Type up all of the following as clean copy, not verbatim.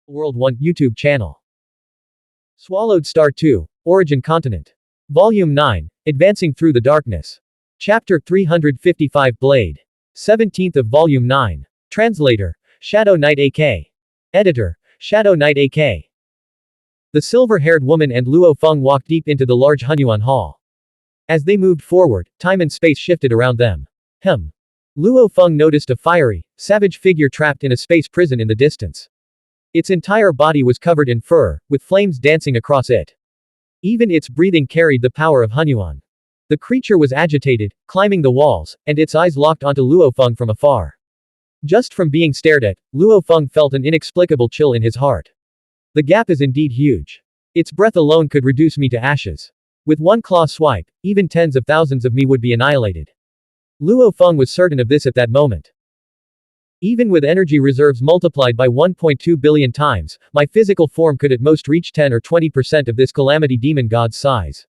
World 1 YouTube channel. Swallowed Star 2, Origin Continent. Volume 9, Advancing Through the Darkness. Chapter 355 Blade. 17th of Volume 9. Translator, Shadow Knight AK. Editor, Shadow Knight AK. The silver-haired woman and Luo Feng walked deep into the large Xuanhuan hall. As they moved forward, time and space shifted around them. Luo Feng noticed a fiery, savage figure trapped in a space prison in the distance. Its entire body was covered in fur, with flames dancing across it. Even its breathing carried the power of Xuanhuan. The creature was agitated, climbing the walls, and its eyes locked onto Luo Feng from afar. Just from being stared at, Luo Feng felt an inexplicable chill in his heart. The gap is indeed huge. Its breath alone could reduce me to ashes. With one claw swipe, even tens of thousands of me would be annihilated. Luo Feng was certain of this at that moment. Even with energy reserves multiplied by 1.2 billion times, my physical form could at most reach 10 or 20% of this calamity demon god's size.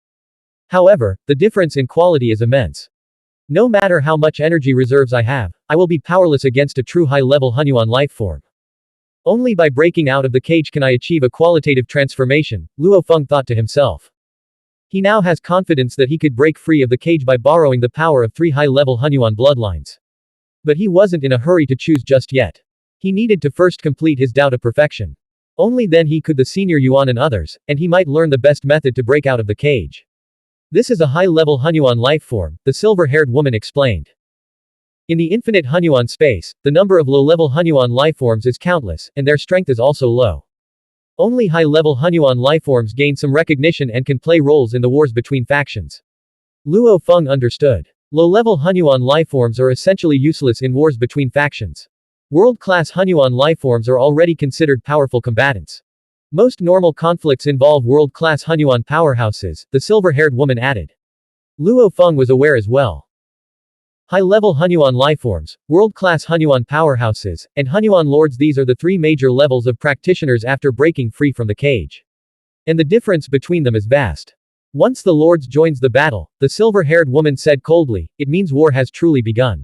However, the difference in quality is immense. No matter how much energy reserves I have, I will be powerless against a true high-level Xuanhuan life form. Only by breaking out of the cage can I achieve a qualitative transformation, Luo Feng thought to himself. He now has confidence that he could break free of the cage by borrowing the power of 3 high-level Xuanhuan bloodlines. But he wasn't in a hurry to choose just yet. He needed to first complete his Tao to perfection. Only then he could the senior Yuan and others, and he might learn the best method to break out of the cage. This is a high-level Xuanhuan life form, the silver-haired woman explained. In the infinite Xuanhuan space, the number of low-level Xuanhuan lifeforms is countless, and their strength is also low. Only high-level Xuanhuan lifeforms gain some recognition and can play roles in the wars between factions. Luo Feng understood. Low-level Xuanhuan lifeforms are essentially useless in wars between factions. World-class Xuanhuan lifeforms are already considered powerful combatants. Most normal conflicts involve world-class Xuanhuan powerhouses, the silver-haired woman added. Luo Feng was aware as well. High-level Xuanhuan lifeforms, world-class Xuanhuan powerhouses, and Xuanhuan lords, these are the 3 major levels of practitioners after breaking free from the cage. And the difference between them is vast. Once the lords joins the battle, the silver-haired woman said coldly, it means war has truly begun.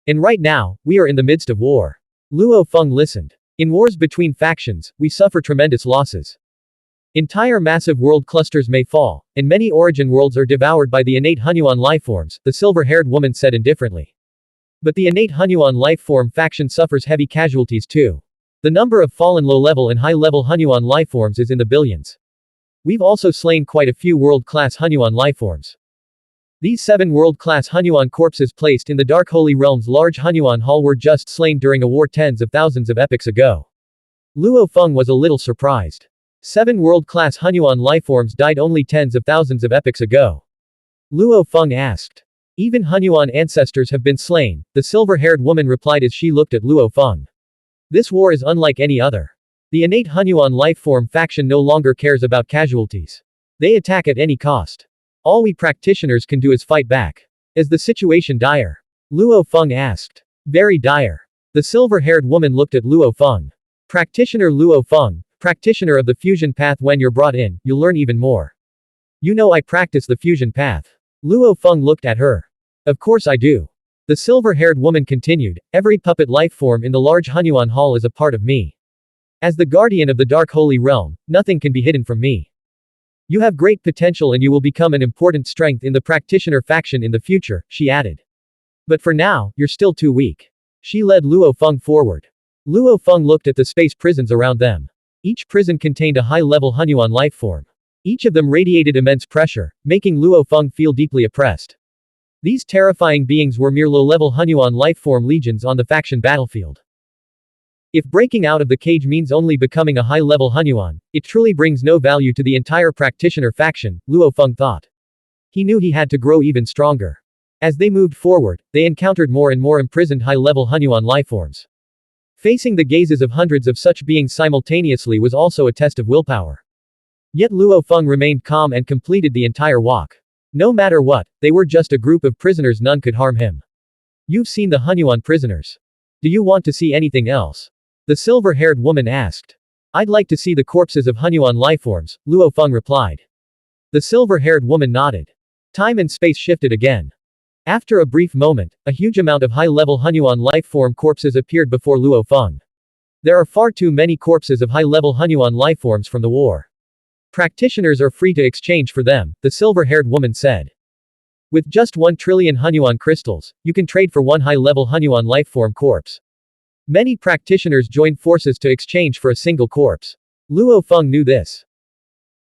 And right now, we are in the midst of war. Luo Feng listened. In wars between factions, we suffer tremendous losses. Entire massive world clusters may fall, and many origin worlds are devoured by the innate Xuanhuan lifeforms, the silver-haired woman said indifferently. But the innate Xuanhuan lifeform faction suffers heavy casualties too. The number of fallen low-level and high-level Xuanhuan lifeforms is in the billions. We've also slain quite a few world-class Xuanhuan lifeforms. These 7 world-class Xuanhuan corpses placed in the Dark Holy Realm's large Xuanhuan hall were just slain during a war tens of thousands of epochs ago. Luo Feng was a little surprised. 7 world-class Xuanhuan lifeforms died only tens of thousands of epochs ago. Luo Feng asked. Even Xuanhuan ancestors have been slain, the silver-haired woman replied as she looked at Luo Feng. This war is unlike any other. The innate Xuanhuan lifeform faction no longer cares about casualties. They attack at any cost. All we practitioners can do is fight back. Is the situation dire? Luo Feng asked. Very dire. The silver-haired woman looked at Luo Feng. Practitioner Luo Feng, practitioner of the fusion path, when you're brought in, you'll learn even more. You know I practice the fusion path. Luo Feng looked at her. Of course I do. The silver-haired woman continued, every puppet lifeform in the large Xuanhuan hall is a part of me. As the guardian of the Dark Holy Realm, nothing can be hidden from me. You have great potential and you will become an important strength in the practitioner faction in the future, she added. But for now, you're still too weak. She led Luo Feng forward. Luo Feng looked at the space prisons around them. Each prison contained a high-level Xuanhuan lifeform. Each of them radiated immense pressure, making Luo Feng feel deeply oppressed. These terrifying beings were mere low-level Xuanhuan lifeform legions on the faction battlefield. If breaking out of the cage means only becoming a high-level Xuanhuan, it truly brings no value to the entire practitioner faction, Luo Feng thought. He knew he had to grow even stronger. As they moved forward, they encountered more and more imprisoned high-level Xuanhuan lifeforms. Facing the gazes of hundreds of such beings simultaneously was also a test of willpower. Yet Luo Feng remained calm and completed the entire walk. No matter what, they were just a group of prisoners, none could harm him. You've seen the Xuanhuan prisoners. Do you want to see anything else? The silver-haired woman asked. I'd like to see the corpses of Xuanhuan lifeforms, Luo Feng replied. The silver-haired woman nodded. Time and space shifted again. After a brief moment, a huge amount of high-level Xuanhuan lifeform corpses appeared before Luo Feng. There are far too many corpses of high-level Hunyuan lifeforms from the war. Practitioners are free to exchange for them, the silver-haired woman said. With just 1 trillion Hunyuan crystals, you can trade for one high-level Hunyuan lifeform corpse. Many practitioners joined forces to exchange for a single corpse. Luo Feng knew this.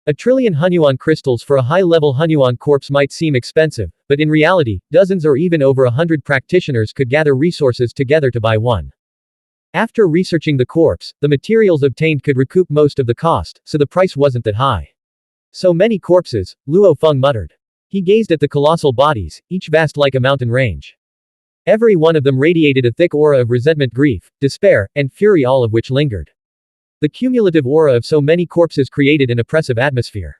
1 trillion Hunyuan crystals for a high-level Hunyuan corpse might seem expensive, but in reality, dozens or even over 100 practitioners could gather resources together to buy one. After researching the corpse, the materials obtained could recoup most of the cost, so the price wasn't that high. So many corpses, Luo Feng muttered. He gazed at the colossal bodies, each vast like a mountain range. Every one of them radiated a thick aura of resentment, grief, despair, and fury, all of which lingered. The cumulative aura of so many corpses created an oppressive atmosphere.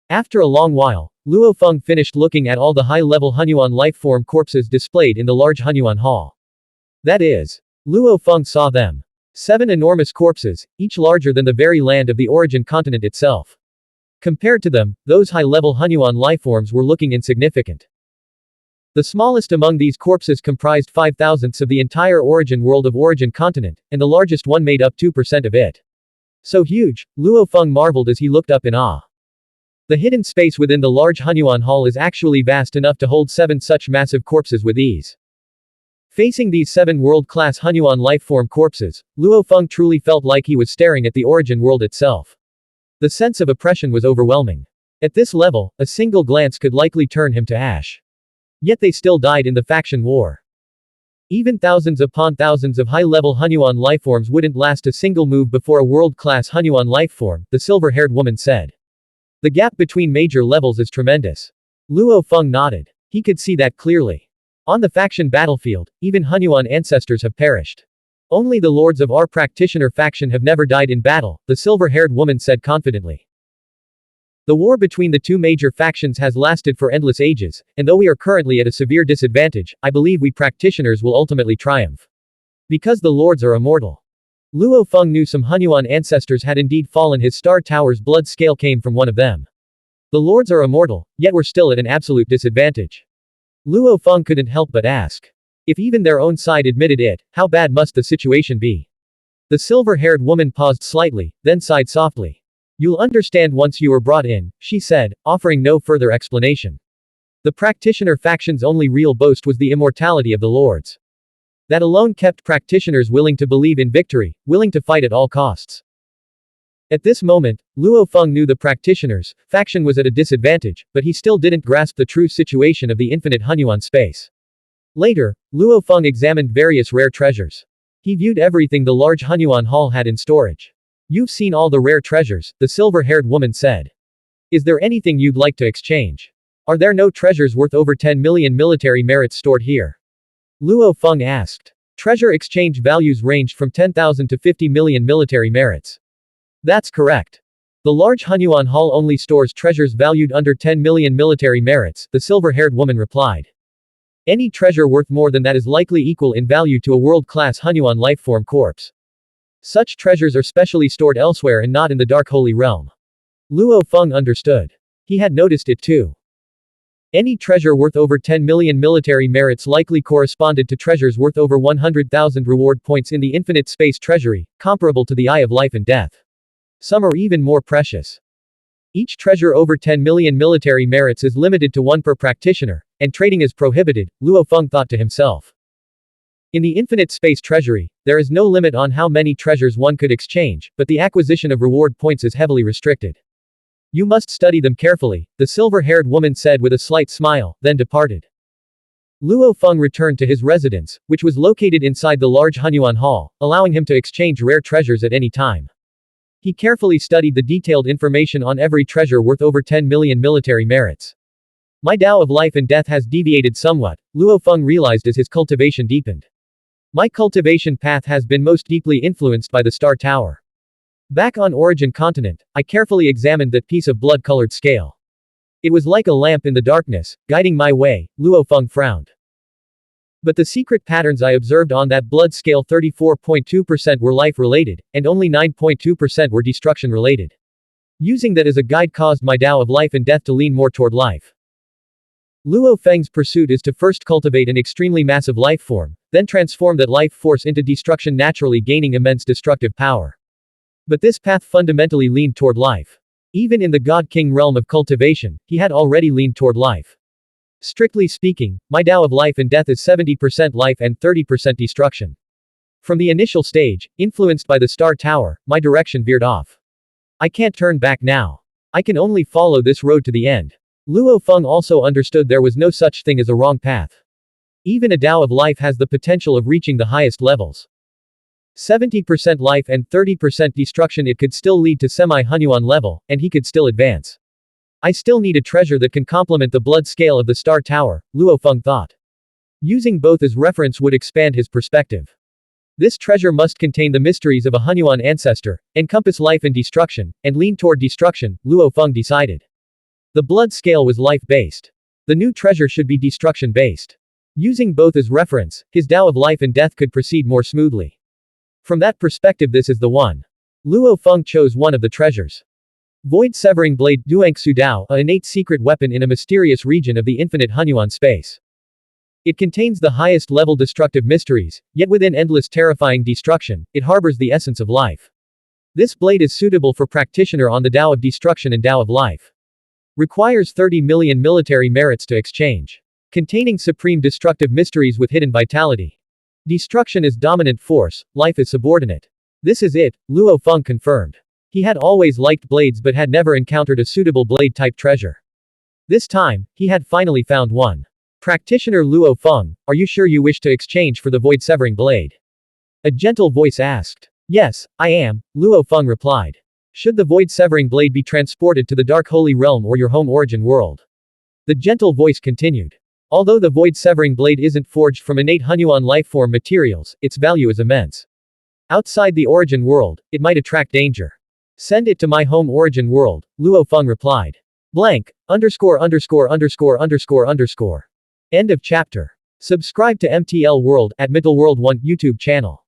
After a long while, Luo Feng finished looking at all the high-level Hunyuan lifeform corpses displayed in the large Hunyuan hall. That is, Luo Feng saw them. 7 enormous corpses, each larger than the very land of the origin continent itself. Compared to them, those high-level Hunyuan lifeforms were looking insignificant. The smallest among these corpses comprised 5/1000ths of the entire origin world of origin continent, and the largest one made up 2% of it. So huge, Luo Feng marveled as he looked up in awe. The hidden space within the large Hunyuan hall is actually vast enough to hold 7 such massive corpses with ease. Facing these 7 world-class Hunyuan lifeform corpses, Luo Feng truly felt like he was staring at the origin world itself. The sense of oppression was overwhelming. At this level, a single glance could likely turn him to ash. Yet they still died in the faction war. Even thousands upon thousands of high-level Hunyuan lifeforms wouldn't last a single move before a world-class Hunyuan lifeform, the silver-haired woman said. The gap between major levels is tremendous. Luo Feng nodded. He could see that clearly. On the faction battlefield, even Hunyuan ancestors have perished. Only the lords of our practitioner faction have never died in battle, the silver-haired woman said confidently. The war between the two major factions has lasted for endless ages, and though we are currently at a severe disadvantage, I believe we practitioners will ultimately triumph. Because the lords are immortal. Luo Feng knew some Hunyuan ancestors had indeed fallen. His star tower's blood scale came from one of them. The lords are immortal, yet we're still at an absolute disadvantage. Luo Feng couldn't help but ask. If even their own side admitted it, how bad must the situation be? The silver-haired woman paused slightly, then sighed softly. You'll understand once you are brought in, she said, offering no further explanation. The practitioner faction's only real boast was the immortality of the lords. That alone kept practitioners willing to believe in victory, willing to fight at all costs. At this moment, Luo Feng knew the practitioners' faction was at a disadvantage, but he still didn't grasp the true situation of the infinite Hunyuan space. Later, Luo Feng examined various rare treasures. He viewed everything the large Hunyuan hall had in storage. You've seen all the rare treasures, the silver-haired woman said. Is there anything you'd like to exchange? Are there no treasures worth over 10 million military merits stored here? Luo Feng asked. Treasure exchange values ranged from 10,000 to 50 million military merits. That's correct. The large Hunyuan hall only stores treasures valued under 10 million military merits, the silver-haired woman replied. Any treasure worth more than that is likely equal in value to a world-class Hunyuan lifeform corpse. Such treasures are specially stored elsewhere and not in the Dark Holy Realm. Luo Feng understood. He had noticed it too. Any treasure worth over 10 million military merits likely corresponded to treasures worth over 100,000 reward points in the infinite space treasury, comparable to the Eye of Life and Death. Some are even more precious. Each treasure over 10 million military merits is limited to 1 per practitioner, and trading is prohibited, Luo Feng thought to himself. In the infinite space treasury, there is no limit on how many treasures one could exchange, but the acquisition of reward points is heavily restricted. You must study them carefully, the silver-haired woman said with a slight smile, then departed. Luo Feng returned to his residence, which was located inside the large Hunyuan hall, allowing him to exchange rare treasures at any time. He carefully studied the detailed information on every treasure worth over 10 million military merits. My Tao of Life and Death has deviated somewhat, Luo Feng realized as his cultivation deepened. My cultivation path has been most deeply influenced by the Star Tower. Back on Origin Continent, I carefully examined that piece of blood-colored scale. It was like a lamp in the darkness, guiding my way, Luo Feng frowned. But the secret patterns I observed on that blood scale 34.2% were life-related, and only 9.2% were destruction-related. Using that as a guide caused my Tao of Life and Death to lean more toward life. Luo Feng's pursuit is to first cultivate an extremely massive life form, then transform that life force into destruction, naturally gaining immense destructive power. But this path fundamentally leaned toward life. Even in the God-King realm of cultivation, he had already leaned toward life. Strictly speaking, my Tao of life and death is 70% life and 30% destruction. From the initial stage, influenced by the Star Tower, my direction veered off. I can't turn back now. I can only follow this road to the end. Luo Feng also understood there was no such thing as a wrong path. Even a Tao of life has the potential of reaching the highest levels. 70% life and 30% destruction, it could still lead to semi-Xuanhuan level, and he could still advance. I still need a treasure that can complement the blood scale of the Star Tower, Luo Feng thought. Using both as reference would expand his perspective. This treasure must contain the mysteries of a Xuanhuan ancestor, encompass life and destruction, and lean toward destruction, Luo Feng decided. The blood scale was life-based. The new treasure should be destruction-based. Using both as reference, his Tao of life and death could proceed more smoothly. From that perspective, this is the one. Luo Feng chose one of the treasures. Void-severing blade, Duang Su Dao, an innate secret weapon in a mysterious region of the infinite Xuanhuan space. It contains the highest level destructive mysteries, yet within endless terrifying destruction, it harbors the essence of life. This blade is suitable for practitioner on the Tao of destruction and Tao of life. Requires 30 million military merits to exchange. Containing supreme destructive mysteries with hidden vitality. Destruction is dominant force, life is subordinate. This is it, Luo Feng confirmed. He had always liked blades but had never encountered a suitable blade-type treasure. This time, he had finally found one. Practitioner Luo Feng, are you sure you wish to exchange for the void-severing blade? A gentle voice asked. Yes, I am, Luo Feng replied. Should the void-severing blade be transported to the Dark Holy Realm or your home origin world? The gentle voice continued. Although the void-severing blade isn't forged from innate Xuanhuan lifeform materials, its value is immense. Outside the origin world, it might attract danger. Send it to my home origin world, Luo Feng replied. Blank, __________. End of chapter. Subscribe to MTL World at Middle World 1 YouTube channel.